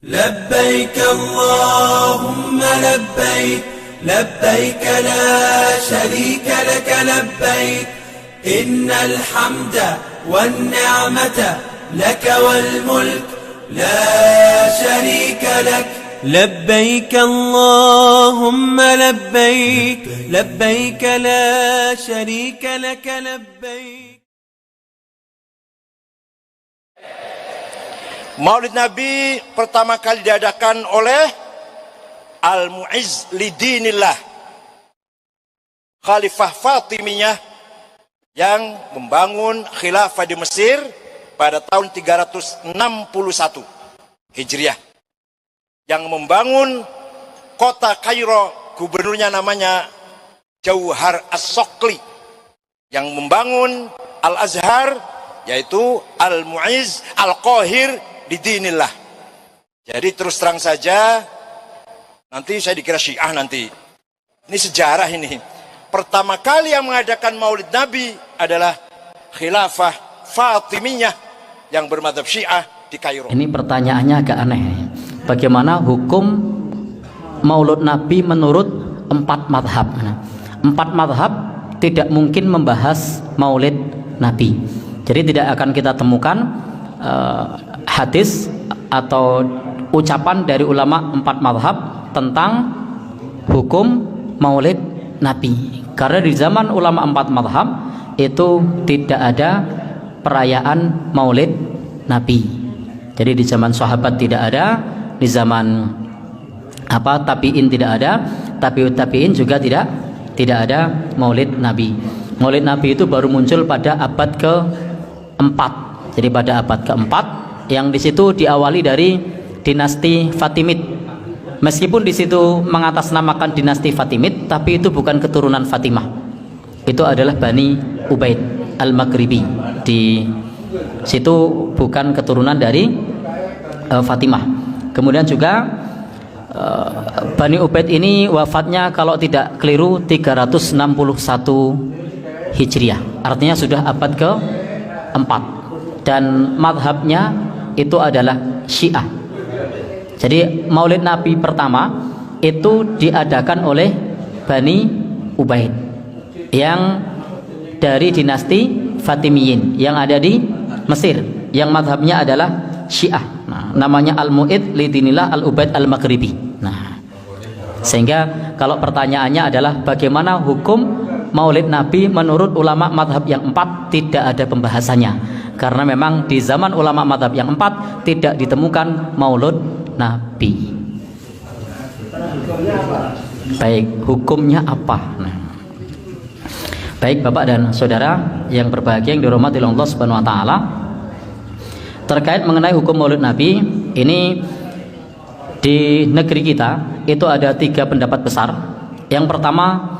لبيك اللهم لبيك لبيك لا شريك لك لبيك إن الحمد والنعمة لك والملك لا شريك لك لبيك اللهم لبيك لبيك لا شريك لك لبيك. Maulid Nabi pertama kali diadakan oleh Al-Mu'izz Lidinillah, Khalifah Fatimiyah yang membangun khilafah di Mesir pada tahun 361 Hijriah, yang membangun kota Kairo, gubernurnya namanya Jauhar As-Sokli, yang membangun Al-Azhar yaitu Al-Mu'izz Al-Qahir Lidinillah. Jadi terus terang saja, nanti saya dikira Syiah nanti. Ini sejarah ini. Pertama kali yang mengadakan Maulid Nabi adalah Khilafah Fatimiyah yang bermadzhab Syiah di Kairo. Ini pertanyaannya agak aneh. Bagaimana hukum Maulid Nabi menurut 4 madhab? 4 madhab tidak mungkin membahas Maulid Nabi. Jadi tidak akan kita temukan hadis atau ucapan dari ulama 4 madhab tentang hukum Maulid Nabi. Karena di zaman ulama 4 madhab itu tidak ada perayaan Maulid Nabi. Jadi di zaman sahabat tidak ada, di zaman tabi'in tidak ada, tabi'in juga tidak ada Maulid Nabi. Maulid Nabi itu baru muncul pada abad ke-4. Jadi pada abad ke-4 yang di situ diawali dari dinasti Fatimid. Meskipun di situ mengatasnamakan dinasti Fatimid, tapi itu bukan keturunan Fatimah. Itu adalah Bani Ubaid Al-Maghribi. Di situ bukan keturunan dari Fatimah. Kemudian juga Bani Ubaid ini wafatnya kalau tidak keliru 361 Hijriah. Artinya sudah abad ke-4. Dan madhabnya itu adalah Syiah. Jadi Maulid Nabi pertama itu diadakan oleh Bani Ubaid yang dari dinasti Fatimiyin yang ada di Mesir, yang madhabnya adalah Syiah. Namanya Al-Mu'izz Lidinillah Al-Ubaid Al-Maghribi. Sehingga kalau pertanyaannya adalah bagaimana hukum Maulid Nabi menurut ulama madhab yang 4, tidak ada pembahasannya. Karena memang di zaman ulama madhab yang 4 tidak ditemukan Maulid Nabi. Baik, hukumnya apa? Baik Bapak dan Saudara yang berbahagia yang dirahmati Allah Subhanahu wa taala, terkait mengenai hukum Maulid Nabi ini di negeri kita itu ada 3 pendapat besar. Yang pertama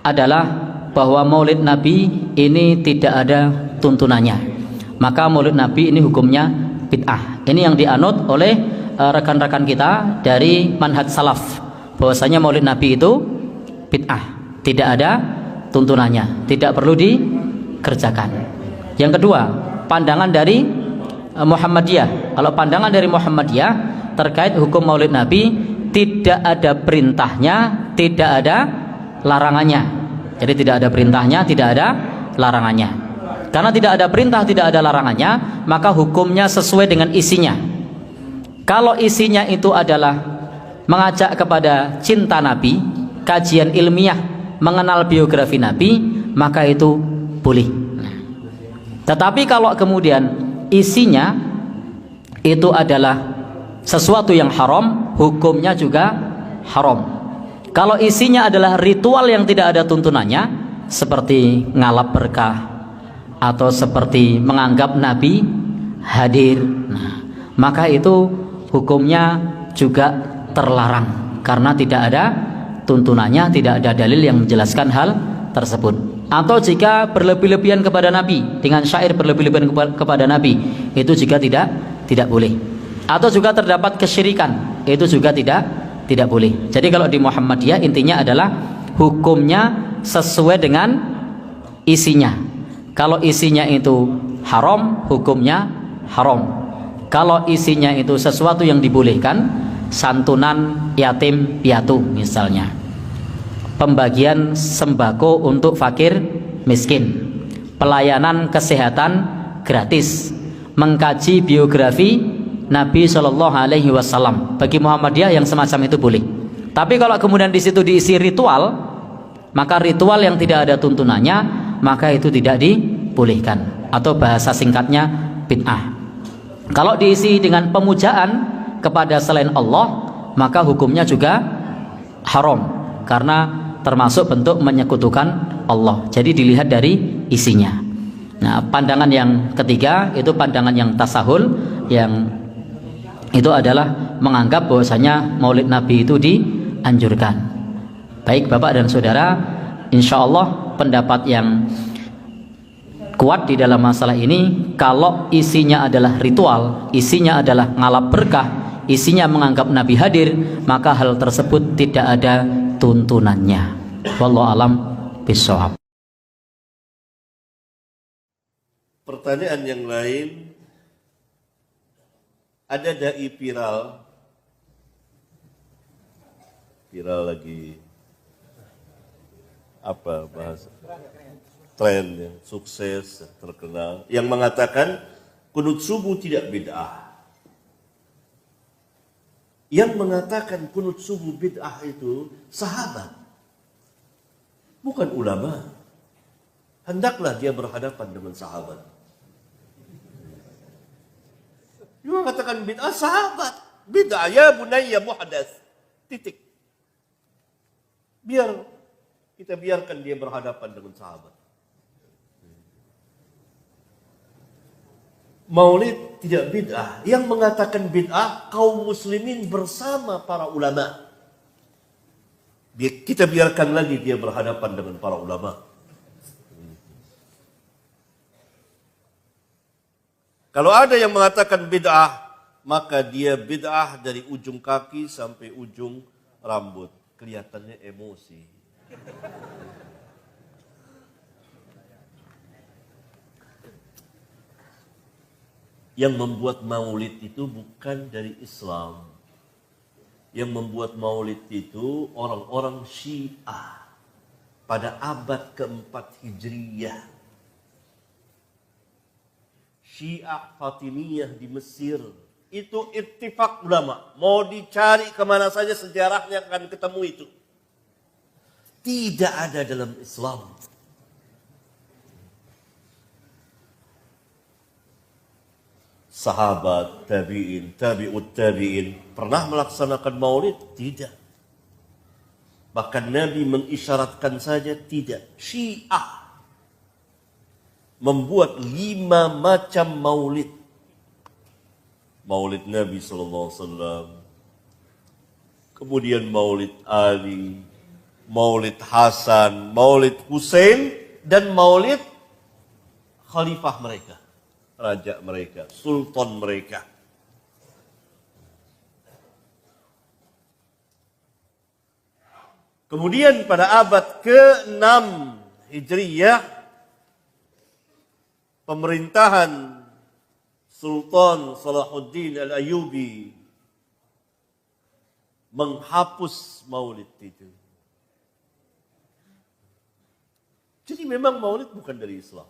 adalah bahwa Maulid Nabi ini tidak ada tuntunannya. Maka Maulid Nabi ini hukumnya bid'ah. Ini yang dianut oleh rekan-rekan kita dari manhaj salaf, bahwasanya Maulid Nabi itu bid'ah, tidak ada tuntunannya, tidak perlu dikerjakan. Yang kedua, pandangan dari Muhammadiyah. Kalau pandangan dari Muhammadiyah terkait hukum Maulid Nabi, tidak ada perintahnya, tidak ada larangannya. Jadi tidak ada perintahnya, tidak ada larangannya. Karena tidak ada perintah, tidak ada larangannya, maka hukumnya sesuai dengan isinya. Kalau isinya itu adalah mengajak kepada cinta Nabi, kajian ilmiah, mengenal biografi Nabi, maka itu boleh. Tetapi kalau kemudian isinya itu adalah sesuatu yang haram, hukumnya juga haram. Kalau isinya adalah ritual yang tidak ada tuntunannya, seperti ngalap berkah atau seperti menganggap Nabi hadir, maka itu hukumnya juga terlarang karena tidak ada tuntunannya, tidak ada dalil yang menjelaskan hal tersebut. Atau jika berlebih-lebihan kepada Nabi, dengan syair berlebih-lebihan kepada Nabi, itu juga tidak boleh. Atau juga terdapat kesyirikan, itu juga tidak boleh. Jadi kalau di Muhammadiyah intinya adalah hukumnya sesuai dengan isinya. Kalau isinya itu haram, hukumnya haram. Kalau isinya itu sesuatu yang dibolehkan, santunan yatim piatu misalnya, pembagian sembako untuk fakir miskin, pelayanan kesehatan gratis, mengkaji biografi Nabi Shallallahu Alaihi Wasallam, bagi Muhammadiyah yang semacam itu boleh. Tapi kalau kemudian di situ diisi ritual, maka ritual yang tidak ada tuntunannya, maka itu tidak dibolehkan, atau bahasa singkatnya bid'ah. Kalau diisi dengan pemujaan kepada selain Allah, maka hukumnya juga haram, karena termasuk bentuk menyekutukan Allah. Jadi dilihat dari isinya. Nah, pandangan yang ketiga itu pandangan yang tasahul, yang itu adalah menganggap bahwasanya Maulid Nabi itu dianjurkan. Baik Bapak dan Saudara, insya Allah pendapat yang kuat di dalam masalah ini, kalau isinya adalah ritual, isinya adalah ngalap berkah, isinya menganggap Nabi hadir, maka hal tersebut tidak ada tuntunannya. Wallahu alam bishawab. Pertanyaan yang lain, ada dai viral lagi apa bahasa tren yang sukses terkenal, yang mengatakan kunut subuh tidak bid'ah. Yang mengatakan kunut subuh bid'ah itu sahabat, bukan ulama. Hendaklah dia berhadapan dengan sahabat. Dia mengatakan bid'ah sahabat, bid'ah ya bunayya muhdas, titik. Kita biarkan dia berhadapan dengan sahabat. Maulid tidak bid'ah. Yang mengatakan bid'ah kaum muslimin bersama para ulama. Kita biarkan lagi dia berhadapan dengan para ulama. Kalau ada yang mengatakan bid'ah, maka dia bid'ah dari ujung kaki sampai ujung rambut. Kelihatannya emosi. Yang membuat maulid itu bukan dari Islam. Yang membuat maulid itu orang-orang Syiah pada abad keempat Hijriyah. Syiah Fatimiyah di Mesir. Itu ittifaq ulama. Mau dicari kemana saja sejarahnya akan ketemu itu. Tidak ada dalam Islam. Sahabat, tabi'in, tabi'ut tabi'in pernah melaksanakan maulid? Tidak. Bahkan Nabi mengisyaratkan saja tidak. Syiah membuat 5 macam maulid. Maulid Nabi SAW, kemudian maulid Ali, maulid Hasan, maulid Hussein, dan maulid khalifah mereka, raja mereka, sultan mereka. Kemudian pada abad ke-6 Hijriyah, pemerintahan Sultan Salahuddin Al-Ayyubi menghapus maulid itu. Jadi memang maulid bukan dari Islam.